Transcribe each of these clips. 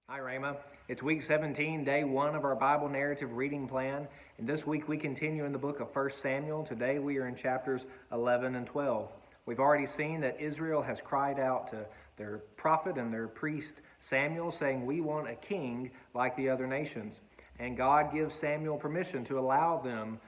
Hi, Rama. It's week 17, day 1 of our Bible narrative reading plan. And this week we continue in the book of 1 Samuel. Today we are in chapters 11 and 12. We've already seen that Israel has cried out to their prophet and their priest Samuel, saying, "We want a king like the other nations." And God gives Samuel permission to allow them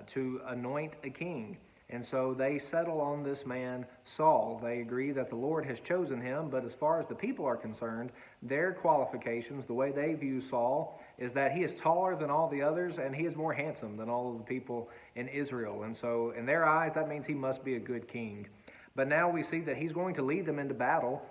to anoint a king. And so they settle on this man, Saul. They agree that the Lord has chosen him, but as far as the people are concerned, their qualifications, the way they view Saul, is that he is taller than all the others and he is more handsome than all of the people in Israel. And so in their eyes, that means he must be a good king. But now we see that he's going to lead them into battle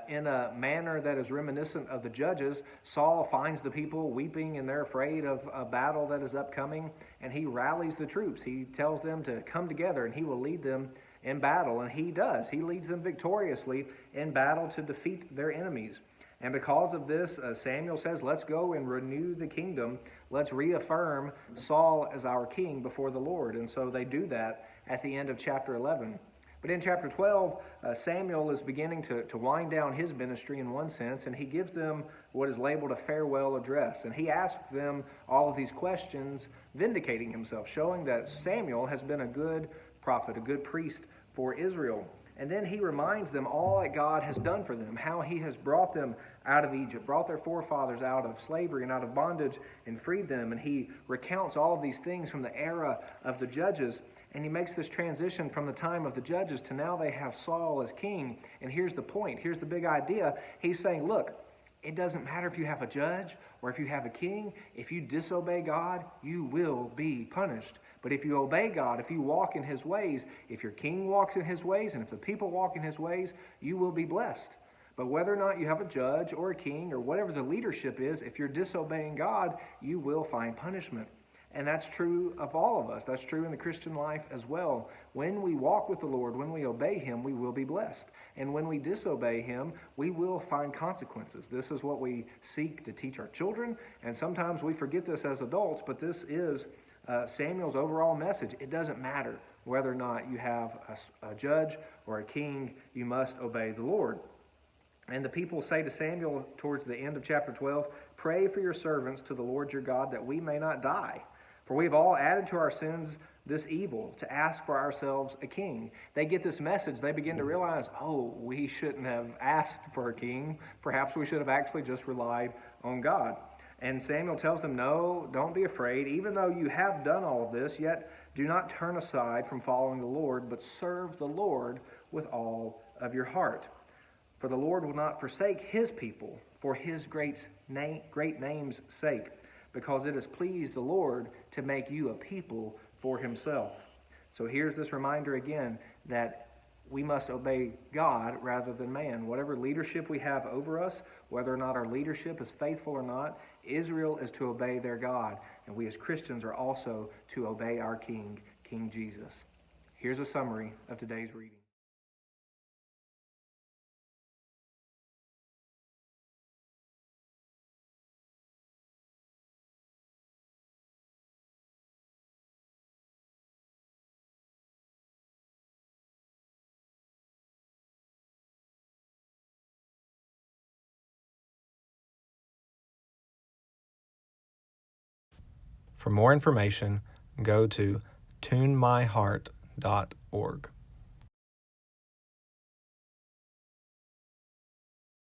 in a manner that is reminiscent of the Judges. Saul finds the people weeping and they're afraid of a battle that is upcoming, and he rallies the troops. He tells them to come together and he will lead them in battle, and he does. He leads them victoriously in battle to defeat their enemies. And because of this, Samuel says, let's go and renew the kingdom. Let's reaffirm Saul as our king before the Lord. And so they do that at the end of chapter 11. But in chapter 12, Samuel is beginning to wind down his ministry in one sense, and he gives them what is labeled a farewell address. And he asks them all of these questions, vindicating himself, showing that Samuel has been a good prophet, a good priest for Israel. And then he reminds them all that God has done for them, how he has brought them out of Egypt, brought their forefathers out of slavery and out of bondage and freed them. And he recounts all of these things from the era of the Judges. And he makes this transition from the time of the Judges to now they have Saul as king. And here's the point. Here's the big idea. He's saying, look, it doesn't matter if you have a judge or if you have a king. If you disobey God, you will be punished. But if you obey God, if you walk in his ways, if your king walks in his ways, and if the people walk in his ways, you will be blessed. But whether or not you have a judge or a king or whatever the leadership is, if you're disobeying God, you will find punishment. And that's true of all of us. That's true in the Christian life as well. When we walk with the Lord, when we obey him, we will be blessed. And when we disobey him, we will find consequences. This is what we seek to teach our children. And sometimes we forget this as adults, but this is Samuel's overall message. It doesn't matter whether or not you have a judge or a king, you must obey the Lord. And the people say to Samuel towards the end of chapter 12, "Pray for your servants to the Lord your God that we may not die. For we have all added to our sins this evil, to ask for ourselves a king." They get this message. They begin to realize, oh, we shouldn't have asked for a king. Perhaps we should have actually just relied on God. And Samuel tells them, no, don't be afraid. Even though you have done all of this, yet do not turn aside from following the Lord, but serve the Lord with all of your heart. For the Lord will not forsake his people for his great name's sake, because it has pleased the Lord to make you a people for himself. So here's this reminder again that we must obey God rather than man. Whatever leadership we have over us, whether or not our leadership is faithful or not, Israel is to obey their God. And we as Christians are also to obey our King, King Jesus. Here's a summary of today's reading. For more information, go to tunemyheart.org.